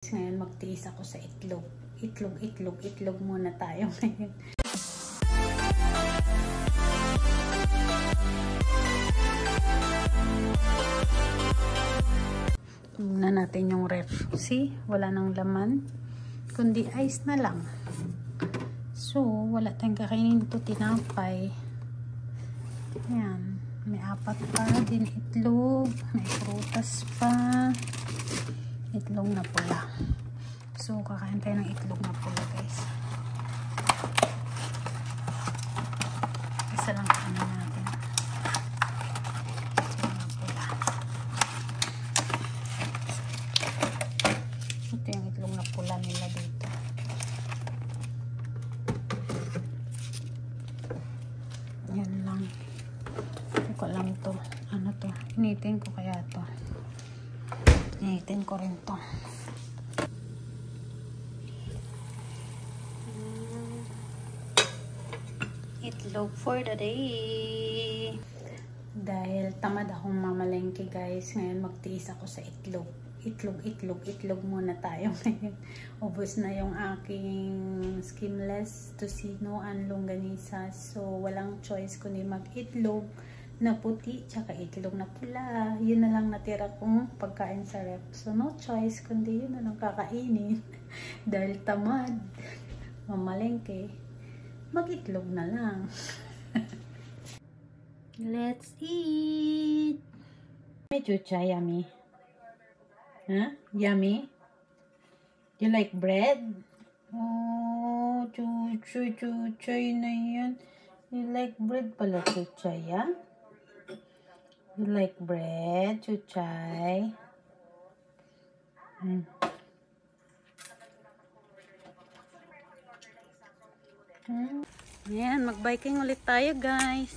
Ngayon magtiis ako sa itlog. Itlog muna tayo ngayon. Tingnan natin yung ref. See? Wala nang laman. Kundi ice na lang. So, wala tayong kakainin ito. Tinapay. Ayan. May 4 pa din itlog. May prutas pa. Itlog na pula. So, kakain tayo ng itlog na pula, guys. Isa lang kainin natin. Itlog na pula. Ito yung itlog na pula nila dito. Yan lang. Hindi ko alam to. Ano to? Initin ko kaya to. Initin ko rin to. Itlog for the day. Dahil tamad akong mamalengke, guys. Ngayon magtiis ako sa itlog. Itlog muna tayo ngayon. Ubos na yung aking skinless tocino and longganisa. So, walang choice kundi mag-itlog na puti, tsaka itlog na pula. Yun na lang natira kong pagkain sa ref. So, no choice, kundi yun na lang kakainin. Dahil tamad, mamalengke, mag-itlog na lang. Let's eat! Medyo yummy. Huh? Yummy? You like bread? Oh, chuchay na yan. You like bread pala, chuchay, ah? You like bread, chuchay? Ayan, mag-biking ulit tayo, guys.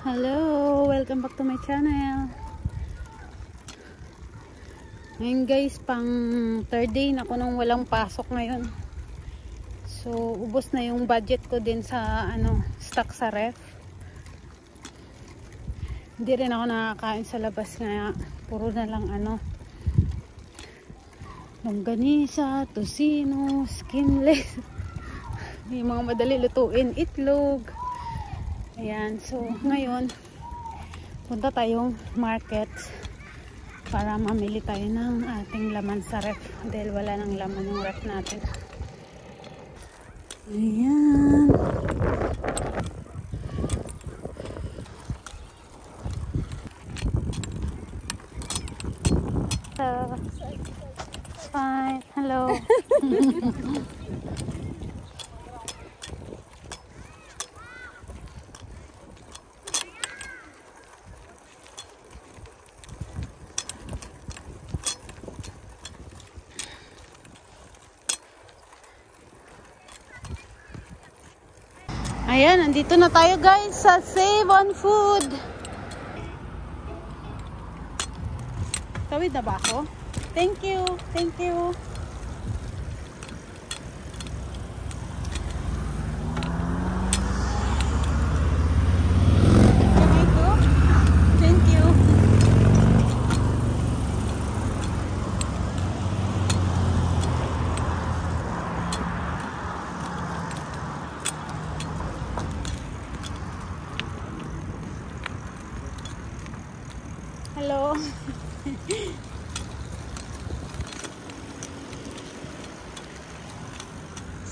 Hello! Welcome back to my channel. Ngayon, guys, pang 3rd day na ako nung walang pasok ngayon. So, ubos na yung budget ko din sa, stock sa ref. Hindi rin ako nakakain sa labas nga. Puro na lang, longganisa, tocino, skinless. Yung mga madali lutuin, itlog. Ayan, so ngayon punta tayong market para mamili tayo ng ating laman sa ref dahil wala nang laman yung ref natin. Ayan. Fine. Hello. Ayan, nandito na tayo, guys, sa Save on Food. Tawid na ba ako? Thank you. Thank you. Can I go? Thank you. Hello.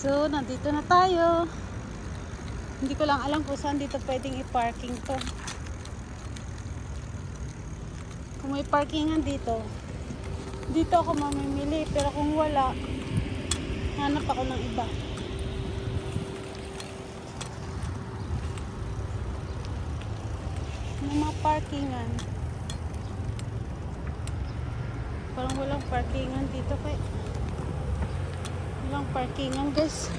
So, nandito na tayo. Hindi ko lang alam kung saan dito pwedeng i-parking to. Kung may parkingan dito, dito ako mamimili. Pero kung wala, hanap ako ng iba. May mga parkingan. Parang walang parkingan dito kaya. Walang parkingan, guys.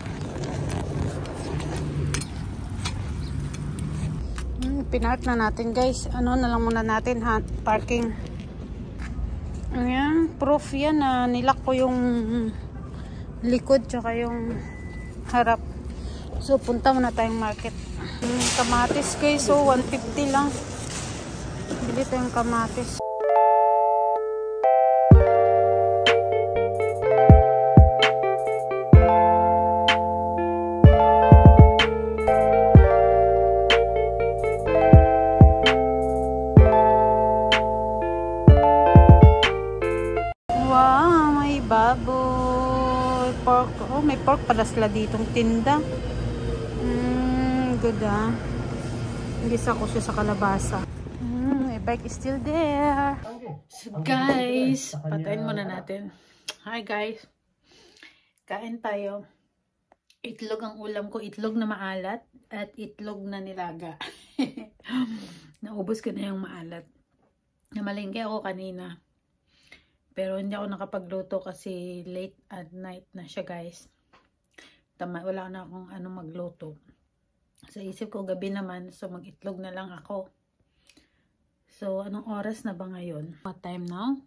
Pinark na natin, guys. Na lang muna natin, parking. Ayan, proof yan na nilak ko yung likod tsaka yung harap. So, punta muna tayong market. Kamatis, guys. So, 150 lang. Bili tayong kamatis. baboy. Pork. Oh, may pork pala sila ditong tinda. Good ah. Gisa ko siya sa kalabasa. My bike is still there. So guys, patayin muna natin. Hi guys. Kain tayo. Itlog ang ulam ko. Itlog na maalat at itlog na nilaga. Naubos ko na yung maalat. Namalengke ako kanina. Pero hindi ako nakapagluto kasi late at night na siya guys. Wala na akong magluto. Sa isip ko gabi naman. So mag-itlog na lang ako. So anong oras na ba ngayon? What time now?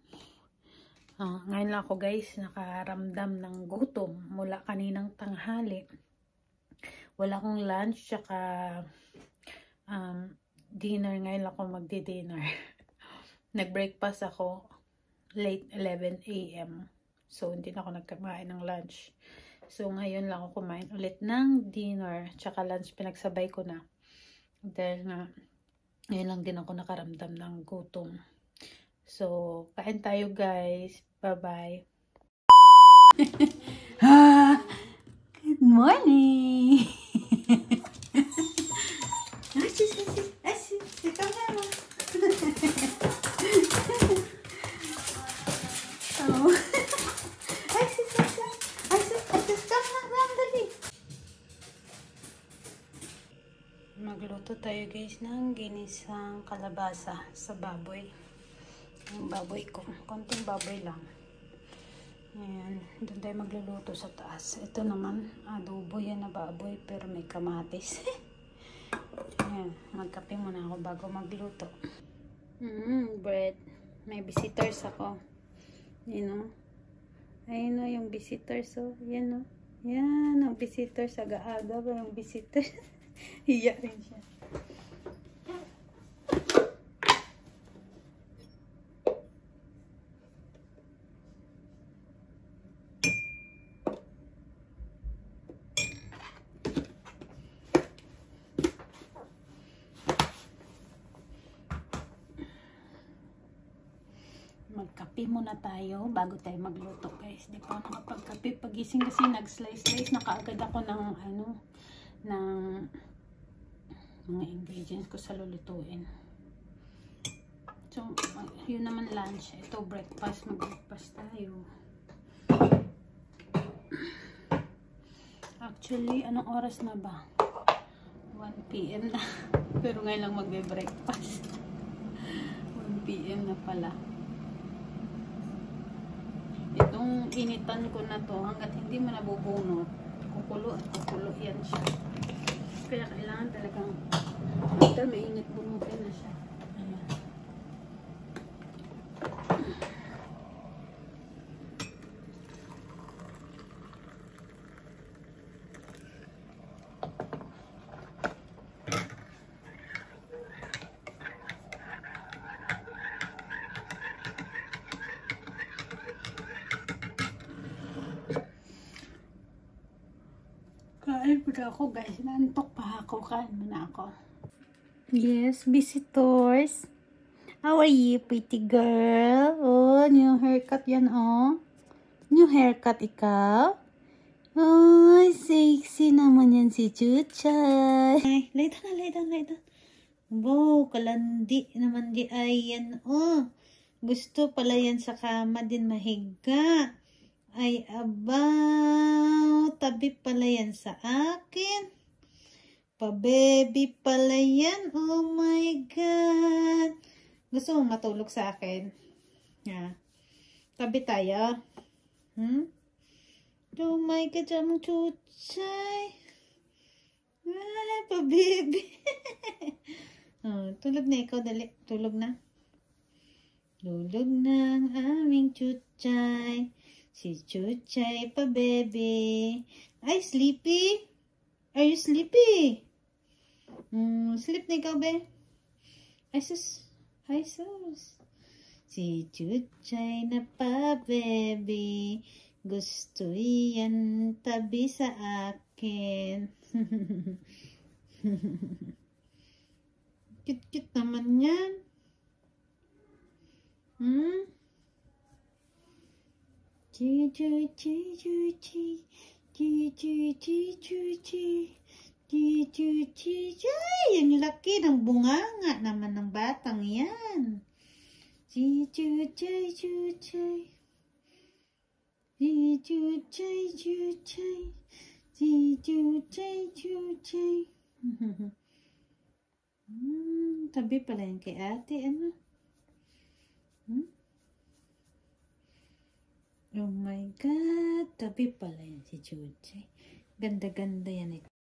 Ngayon lang ako guys nakaramdam ng gutom mula kaninang tanghali. Wala akong lunch tsaka dinner. Ngayon lang ako magdi-dinner. Nag-breakfast ako late 11 AM. So hindi na ako nagkamain ng lunch. So ngayon lang ako kumain ulit ng dinner tsaka lunch, pinagsabay ko na. Dahil nga ngayon lang din ako nakaramdam ng gutom. So, kain tayo guys. Bye-bye. Good morning! Magluto tayo guys ng ginisang kalabasa sa baboy. Yung baboy ko. Konting baboy lang. Ayan. Doon tayo magluluto sa taas. Ito naman, adobo yan na baboy pero may kamatis. Ayan. Magkape muna ako bago magluto. Bread. May visitors ako. You know? Ayun o yung visitors o. Yan o. Yan ang visitors. Aga-aga ba yung visitors? Hiya rin siya. Magkape muna tayo bago tayo magluto guys. Di pa ako nakapagkape. Pagising kasi nag-slice na kaagad ako ng ng mga ingredients ko sa lulutuin. So, yun naman lunch. Ito breakfast. Mag-breakfast tayo. Actually, anong oras na ba? 1 PM na. Pero ngayon lang magbe-breakfast. 1 PM na pala. Itong initan ko na to, hanggat hindi mo nabubunot, kukulo at kukulo yan siya. Kaya kailangan talagang after mainit bunutin na siya. Ayan. Kain muna ako guys. Naantok pa ako. Kain muna ako. Yes, visitors. How are you, pretty girl? Oh, new haircut yan, oh. New haircut ikaw? Oh, sexy naman yan si Chuchay. Ay, lay down. Wow, kalandi naman di ay yan, oh. Gusto pala yan sa kama din mahiga. Ay, abaw. Tabi pala yan sa akin. Pa-baby pala yan. Oh my God. Gusto mong matulog sa akin? Yeah. Tabi tayo. Oh my God, ang Chuchay. Ay, pa-baby. Oh, tulog na ikaw, dali. Tulog na. Tulog na ang aming Chuchay. Si Chuchay pa, baby. Ay, sleepy? Are you sleepy? Sleep na ikaw, be? Ay, sus. Si Chuchay na pa, baby. Gusto yan tabi sa akin. Cute-cute naman yan. Ang laki ng bunganga naman ng batang yan. Tabi pala yan kay ate, ano? Oh my God, tabi pala yan si Chuchay. Ganda-ganda yan ito.